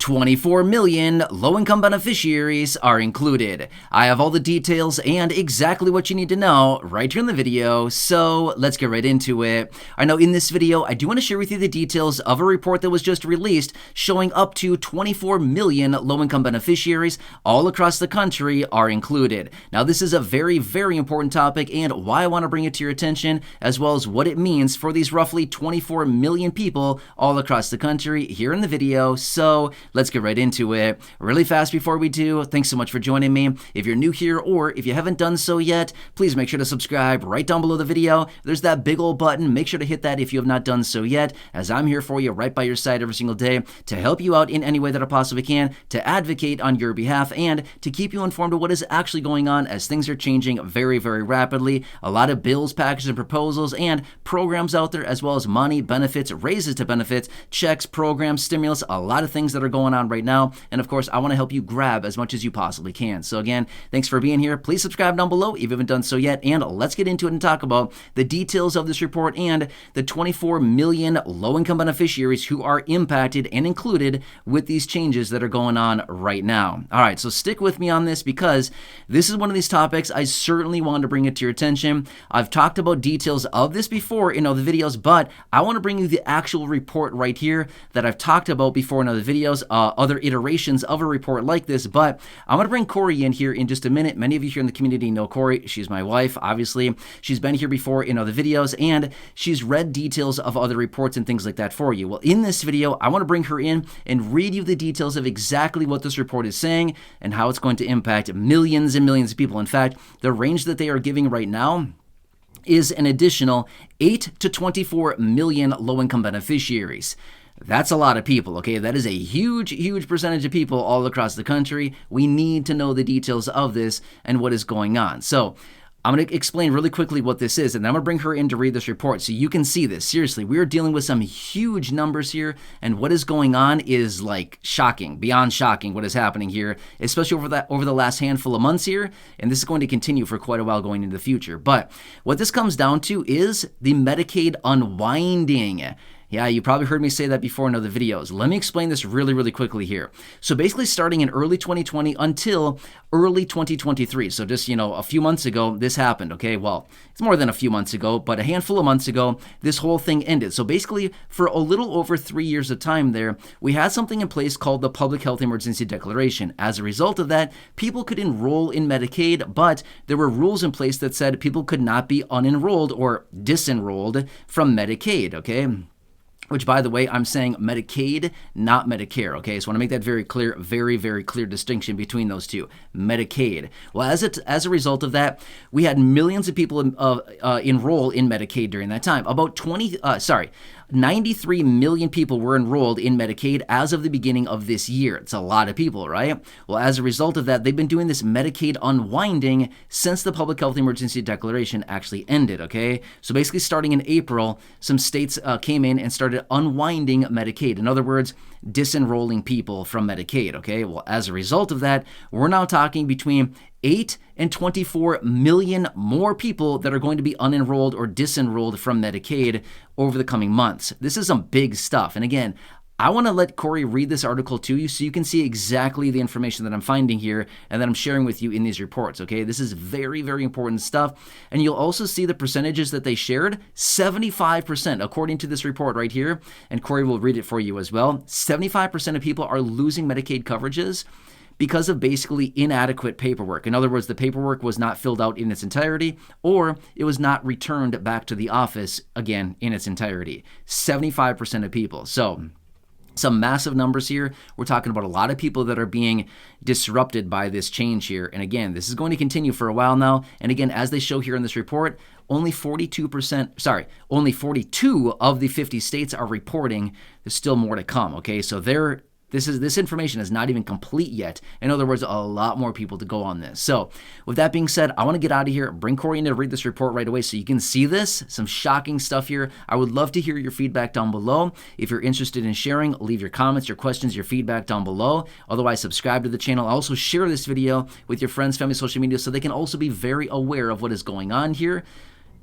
24 million low-income beneficiaries are included. I have all the details and exactly what you need to know right here in the video, so let's get right into it. I know in this video, I do want to share with you the details of a report that was just released showing up to 24 million low-income beneficiaries all across the country are included. Now, this is a very, very important topic and why I want to bring it to your attention, as well as what it means for these roughly 24 million people all across the country here in the video. So let's get right into it. Really fast before we do, thanks so much for joining me. If you're new here or if you haven't done so yet, please make sure to subscribe right down below the video. There's that big old button. Make sure to hit that if you have not done so yet, as I'm here for you right by your side every single day to help you out in any way that I possibly can, to advocate on your behalf, and to keep you informed of what is actually going on as things are changing very, very rapidly. A lot of bills, packages, and proposals and programs out there, as well as money, benefits, raises to benefits, checks, programs, stimulus, a lot of things that are going on right now. And of course, I want to help you grab as much as you possibly can. So again, thanks for being here. Please subscribe down below if you haven't done so yet. And let's get into it and talk about the details of this report and the 24 million low-income beneficiaries who are impacted and included with these changes that are going on right now. All right, so stick with me on this because this is one of these topics I certainly wanted to bring it to your attention. I've talked about details of this before in other videos, but I want to bring you the actual report right here that I've talked about before in other videos, other iterations of a report like this. But I'm going to bring Corey in here in just a minute. Many of you here in the community know Corey. She's my wife, obviously. She's been here before in other videos, and she's read details of other reports and things like that for you. Well, in this video, I want to bring her in and read you the details of exactly what this report is saying and how it's going to impact millions and millions of people. In fact, the range that they are giving right now is an additional 8 to 24 million low-income beneficiaries. That's a lot of people, okay? That is a huge, huge percentage of people all across the country. We need to know the details of this and what is going on. So I'm going to explain really quickly what this is, and then I'm going to bring her in to read this report so you can see this. Seriously, we're dealing with some huge numbers here, and what is going on is like shocking, beyond shocking what is happening here, especially over the last handful of months here, and this is going to continue for quite a while going into the future. But what this comes down to is the Medicaid unwinding. Yeah, you probably heard me say that before in other videos. Let me explain this really, really quickly here. So basically starting in early 2020 until early 2023. So just, a few months ago, this happened, okay? Well, it's more than a few months ago, but a handful of months ago, this whole thing ended. So basically for a little over 3 years of time there, we had something in place called the Public Health Emergency Declaration. As a result of that, people could enroll in Medicaid, but there were rules in place that said people could not be unenrolled or disenrolled from Medicaid, okay? Which, by the way, I'm saying Medicaid, not Medicare, okay? So I want to make that very clear, very, very clear distinction between those two. Medicaid. Well, as a result of that, we had millions of people enroll in Medicaid during that time. 93 million people were enrolled in Medicaid as of the beginning of this year. It's a lot of people, right? Well, as a result of that, they've been doing this Medicaid unwinding since the Public Health Emergency Declaration actually ended, okay? So basically starting in April, some states came in and started unwinding Medicaid. In other words, disenrolling people from Medicaid, okay? Well, as a result of that, we're now talking between 8 and 24 million more people that are going to be unenrolled or disenrolled from Medicaid over the coming months. This is some big stuff. And again, I want to let Corey read this article to you so you can see exactly the information that I'm finding here and that I'm sharing with you in these reports, okay? This is very, very important stuff. And you'll also see the percentages that they shared. 75%, according to this report right here, and Corey will read it for you as well. 75% of people are losing Medicaid coverages because of basically inadequate paperwork. In other words, the paperwork was not filled out in its entirety, or it was not returned back to the office, again, in its entirety. 75% of people. So some massive numbers here. We're talking about a lot of people that are being disrupted by this change here. And again, this is going to continue for a while now. And again, as they show here in this report, only 42 of the 50 states are reporting there's still more to come, okay? So this information is not even complete yet. In other words, a lot more people to go on this. So with that being said, I want to get out of here, bring Corey in to read this report right away so you can see this. Some shocking stuff here. I would love to hear your feedback down below. If you're interested in sharing, leave your comments, your questions, your feedback down below. Otherwise, subscribe to the channel. Also share this video with your friends, family, social media so they can also be very aware of what is going on here.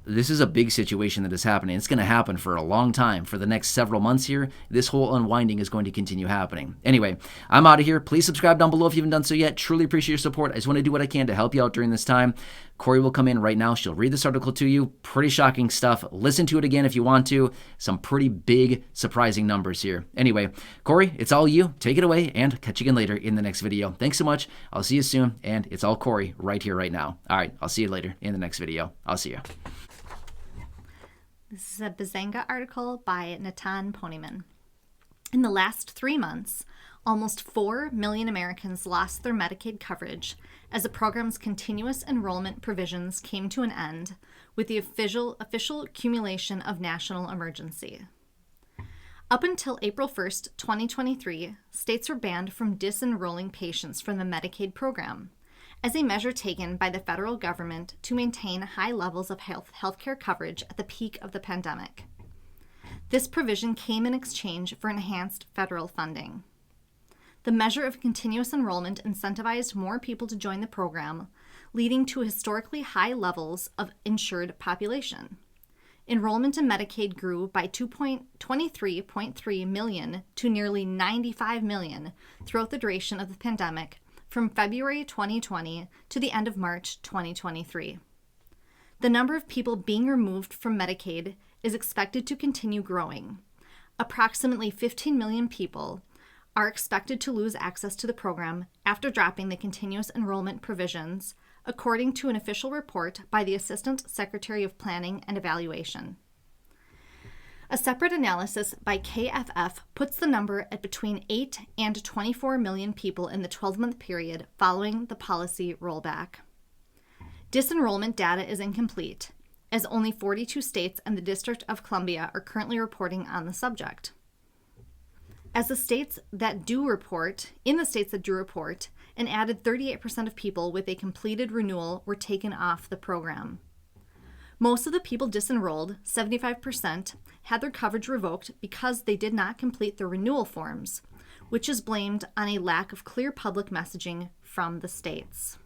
this is a big situation that is happening. It's going to happen for a long time. For the next several months here, this whole unwinding is going to continue happening. Anyway, I'm out of here. Please subscribe down below if you haven't done so yet. Truly appreciate your support. I just want to do what I can to help you out during this time. Corey will come in right now. She'll read this article to you. Pretty shocking stuff. Listen to it again if you want to. Some pretty big, surprising numbers here. Anyway, Corey, it's all you. Take it away and catch you again later in the next video. Thanks so much. I'll see you soon. And it's all Corey right here, right now. All right, I'll see you later in the next video. I'll see you. This is a Bazinga article by Natan Ponyman. In the last 3 months, almost 4 million Americans lost their Medicaid coverage as the program's continuous enrollment provisions came to an end with the official accumulation of national emergency. Up until April 1st, 2023, states were banned from disenrolling patients from the Medicaid program as a measure taken by the federal government to maintain high levels of healthcare coverage at the peak of the pandemic. This provision came in exchange for enhanced federal funding. The measure of continuous enrollment incentivized more people to join the program, leading to historically high levels of insured population. Enrollment in Medicaid grew by 23.3 million to nearly 95 million throughout the duration of the pandemic, from February 2020 to the end of March 2023. The number of people being removed from Medicaid is expected to continue growing. Approximately 15 million people are expected to lose access to the program after dropping the continuous enrollment provisions, according to an official report by the Assistant Secretary of Planning and Evaluation. A separate analysis by KFF puts the number at between 8 and 24 million people in the 12-month period following the policy rollback. Disenrollment data is incomplete, as only 42 states and the District of Columbia are currently reporting on the subject. In the states that do report, an added 38% of people with a completed renewal were taken off the program. Most of the people disenrolled, 75%, had their coverage revoked because they did not complete their renewal forms, which is blamed on a lack of clear public messaging from the states.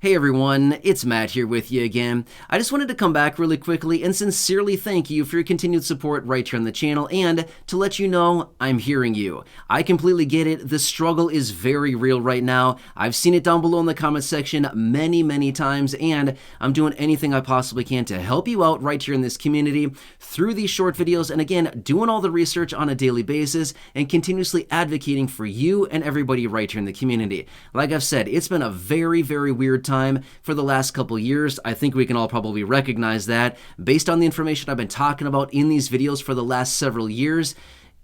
Hey everyone, it's Matt here with you again. I just wanted to come back really quickly and sincerely thank you for your continued support right here on the channel and to let you know I'm hearing you. I completely get it. The struggle is very real right now. I've seen it down below in the comment section many times, and I'm doing anything I possibly can to help you out right here in this community through these short videos, and again, doing all the research on a daily basis and continuously advocating for you and everybody right here in the community. Like I've said, it's been a very weird time for the last couple years. I think we can all probably recognize that. Based on the information I've been talking about in these videos for the last several years,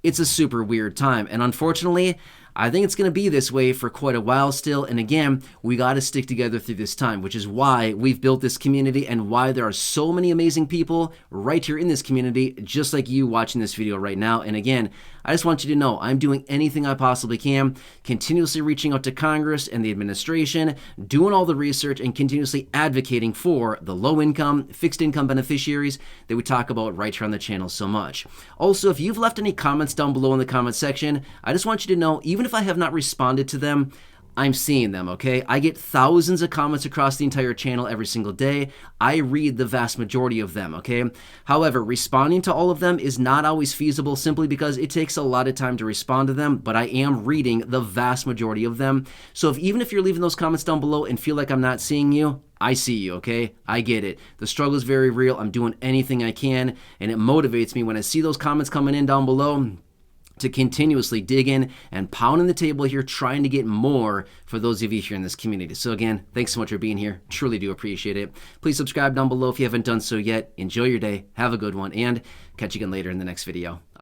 it's a super weird time. And unfortunately, I think it's going to be this way for quite a while still. And again, we got to stick together through this time, which is why we've built this community and why there are so many amazing people right here in this community, just like you watching this video right now. And again, I just want you to know I'm doing anything I possibly can, continuously reaching out to Congress and the administration, doing all the research and continuously advocating for the low-income, fixed-income beneficiaries that we talk about right here on the channel so much. Also, if you've left any comments down below in the comment section, I just want you to know, even if I have not responded to them, I'm seeing them, okay? I get thousands of comments across the entire channel every single day. I read the vast majority of them, okay? However, responding to all of them is not always feasible simply because it takes a lot of time to respond to them, but I am reading the vast majority of them. So even if you're leaving those comments down below and feel like I'm not seeing you, I see you, okay? I get it. The struggle is very real. I'm doing anything I can, and it motivates me when I see those comments coming in down below to continuously dig in and pounding the table here, trying to get more for those of you here in this community. So again, thanks so much for being here. Truly do appreciate it. Please subscribe down below if you haven't done so yet. Enjoy your day. Have a good one, and catch you again later in the next video.